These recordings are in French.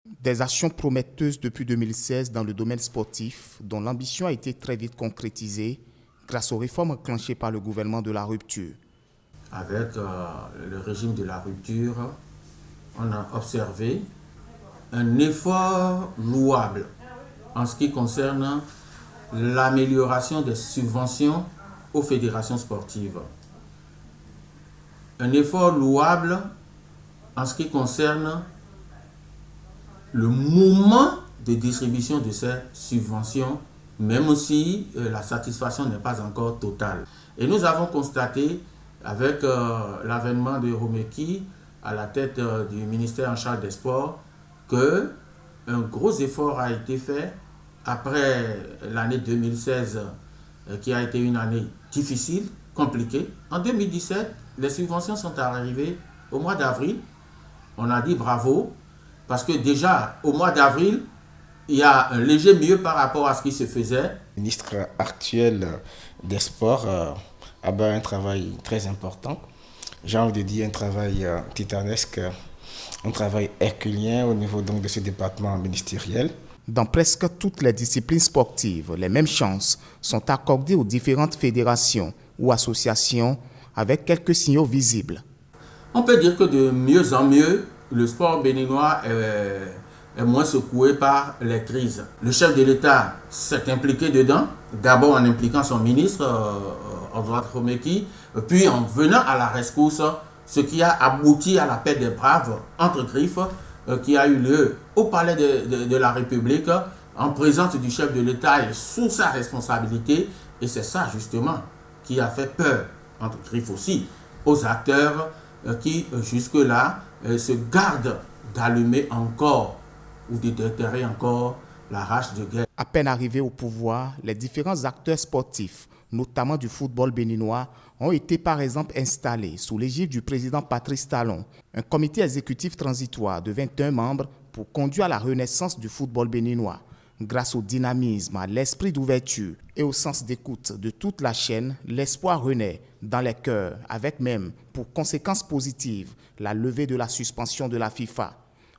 Des actions prometteuses depuis 2016 dans le domaine sportif, dont l'ambition a été très vite concrétisée grâce aux réformes enclenchées par le gouvernement de la rupture. Avec le régime de la rupture, on a observé un effort louable en ce qui concerne l'amélioration des subventions aux fédérations sportives. Un effort louable en ce qui concerne le moment de distribution de ces subventions, même si la satisfaction n'est pas encore totale. Et nous avons constaté, avec l'avènement de Romeki à la tête du ministère en charge des sports, qu'un gros effort a été fait après l'année 2016, qui a été une année difficile, compliquée. En 2017, les subventions sont arrivées au mois d'avril. On a dit bravo, parce que déjà, au mois d'avril, il y a un léger mieux par rapport à ce qui se faisait. Le ministre actuel des Sports a fait un travail très important. J'ai envie de dire un travail titanesque, un travail herculien au niveau donc de ce département ministériel. Dans presque toutes les disciplines sportives, les mêmes chances sont accordées aux différentes fédérations ou associations avec quelques signaux visibles. On peut dire que de mieux en mieux, le sport béninois est moins secoué par les crises. Le chef de l'État s'est impliqué dedans, d'abord en impliquant son ministre, Oswald Romeki, puis en venant à la rescousse, ce qui a abouti à la paix des braves entre griffes, qui a eu lieu au Palais de la République, en présence du chef de l'État et sous sa responsabilité. Et c'est ça justement qui a fait peur, entre griffes aussi, aux acteurs qui jusque-là se gardent d'allumer encore ou de déterrer encore la rage de guerre. À peine arrivés au pouvoir, les différents acteurs sportifs, notamment du football béninois, ont été par exemple installés sous l'égide du président Patrice Talon, un comité exécutif transitoire de 21 membres pour conduire à la renaissance du football béninois. Grâce au dynamisme, à l'esprit d'ouverture et au sens d'écoute de toute la chaîne, l'espoir renaît dans les cœurs, avec même pour conséquence positive la levée de la suspension de la FIFA.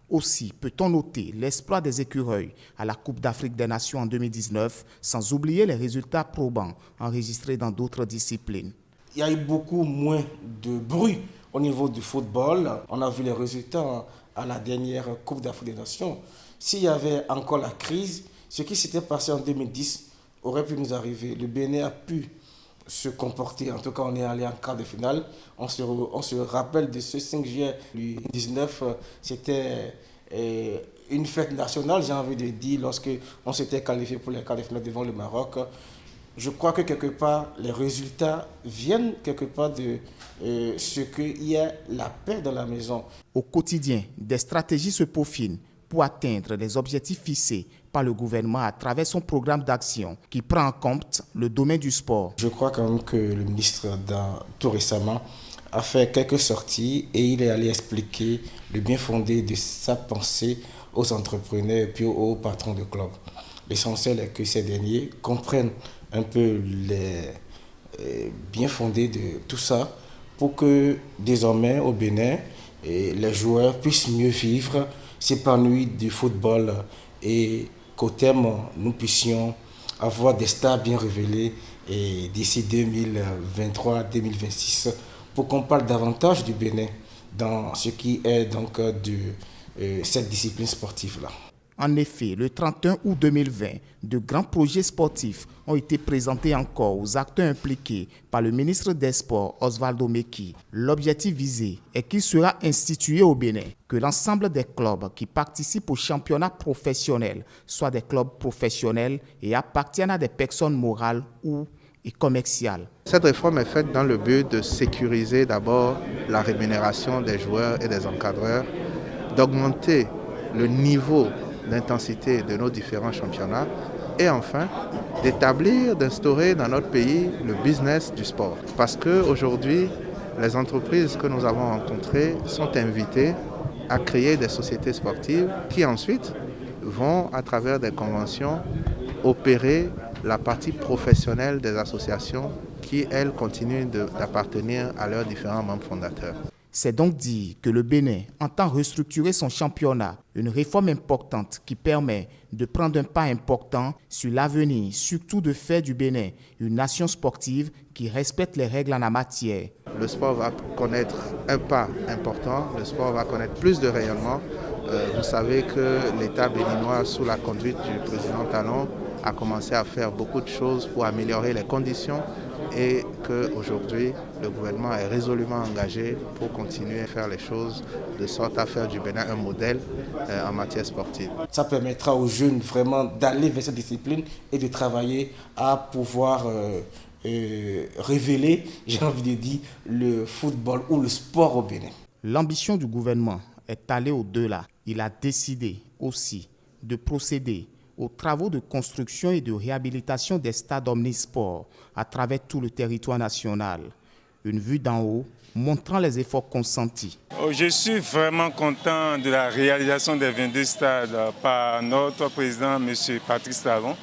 Aussi peut-on noter l'exploit des écureuils à la Coupe d'Afrique des Nations en 2019, sans oublier les résultats probants enregistrés dans d'autres disciplines. Il y a eu beaucoup moins de bruit au niveau du football. On a vu les résultats à la dernière Coupe d'Afrique des Nations. S'il y avait encore la crise, ce qui s'était passé en 2010 aurait pu nous arriver. Le Bénin a pu se comporter. En tout cas, on est allé en quart de finale. On se rappelle de ce 5 juillet 2019. C'était une fête nationale, j'ai envie de dire, lorsque on s'était qualifié pour les quarts de finale devant le Maroc. Je crois que quelque part, les résultats viennent quelque part de ce qu'il y a la paix dans la maison. Au quotidien, des stratégies se peaufinent pour atteindre les objectifs fixés par le gouvernement à travers son programme d'action qui prend en compte le domaine du sport. Je crois quand même que le ministre, tout récemment, a fait quelques sorties et il est allé expliquer le bien fondé de sa pensée aux entrepreneurs et puis aux patrons de clubs. L'essentiel est que ces derniers comprennent un peu les bien fondés de tout ça pour que désormais au Bénin, les joueurs puissent mieux vivre, s'épanouir du football et qu'au terme, nous puissions avoir des stars bien révélés et d'ici 2023-2026 pour qu'on parle davantage du Bénin dans ce qui est donc de cette discipline sportive-là. En effet, le 31 août 2020, de grands projets sportifs ont été présentés encore aux acteurs impliqués par le ministre des Sports, Oswald Romeki. L'objectif visé est qu'il sera institué au Bénin que l'ensemble des clubs qui participent au championnat professionnel soient des clubs professionnels et appartiennent à des personnes morales ou commerciales. Cette réforme est faite dans le but de sécuriser d'abord la rémunération des joueurs et des encadreurs, d'augmenter le niveau d'intensité de nos différents championnats et enfin d'établir, d'instaurer dans notre pays le business du sport. Parce qu'aujourd'hui, les entreprises que nous avons rencontrées sont invitées à créer des sociétés sportives qui ensuite vont, à travers des conventions, opérer la partie professionnelle des associations qui, elles, continuent d'appartenir à leurs différents membres fondateurs. C'est donc dire que le Bénin entend restructurer son championnat, une réforme importante qui permet de prendre un pas important sur l'avenir, surtout de faire du Bénin une nation sportive qui respecte les règles en la matière. Le sport va connaître un pas important, le sport va connaître plus de rayonnement. Vous savez que l'État béninois, sous la conduite du président Talon, a commencé à faire beaucoup de choses pour améliorer les conditions et qu'aujourd'hui, le gouvernement est résolument engagé pour continuer à faire les choses de sorte à faire du Bénin un modèle en matière sportive. Ça permettra aux jeunes vraiment d'aller vers cette discipline et de travailler à pouvoir révéler, j'ai envie de dire, le football ou le sport au Bénin. L'ambition du gouvernement est allée au-delà. Il a décidé aussi de procéder aux travaux de construction et de réhabilitation des stades omnisports à travers tout le territoire national. Une vue d'en haut montrant les efforts consentis. Je suis vraiment content de la réalisation des 22 stades par notre président, M. Patrice Talon.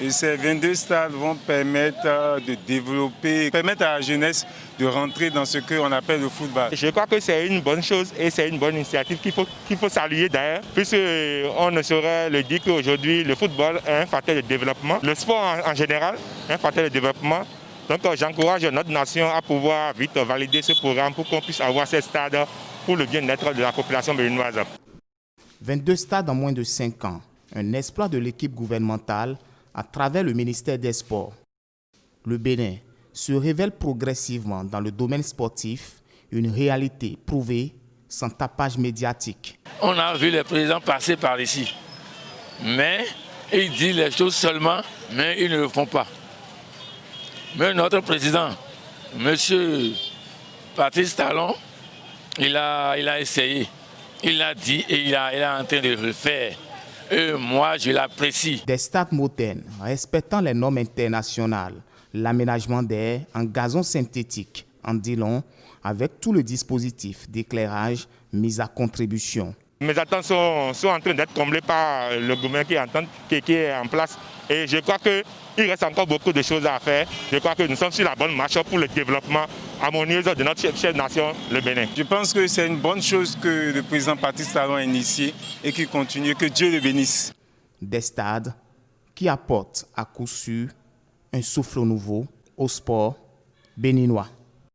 Et ces 22 stades vont permettre de développer, permettre à la jeunesse de rentrer dans ce qu'on appelle le football. Je crois que c'est une bonne chose et c'est une bonne initiative qu'il faut saluer d'ailleurs, puisqu'on ne saurait le dire qu'aujourd'hui le football est un facteur de développement, le sport en général est un facteur de développement. Donc j'encourage notre nation à pouvoir vite valider ce programme pour qu'on puisse avoir ces stades pour le bien-être de la population béninoise. 22 stades en moins de 5 ans, un exploit de l'équipe gouvernementale à travers le ministère des Sports. Le Bénin se révèle progressivement dans le domaine sportif, une réalité prouvée sans tapage médiatique. On a vu les présidents passer par ici, mais ils disent les choses seulement, mais ils ne le font pas. Mais notre président, M. Patrice Talon, il a essayé, il l'a dit et il est en train de le faire. Et moi, je l'apprécie. Des stades modernes, respectant les normes internationales, l'aménagement d'air en gazon synthétique, en dit long, avec tout le dispositif d'éclairage mis à contribution. Mes attentes sont en train d'être comblées par le gouvernement qui est en place. Et je crois qu'il reste encore beaucoup de choses à faire. Je crois que nous sommes sur la bonne marche pour le développement harmonieux de notre chère nation, le Bénin. Je pense que c'est une bonne chose que le président Patrice Talon a initié et qui continue, que Dieu le bénisse. Des stades qui apportent à coup sûr un souffle nouveau au sport béninois.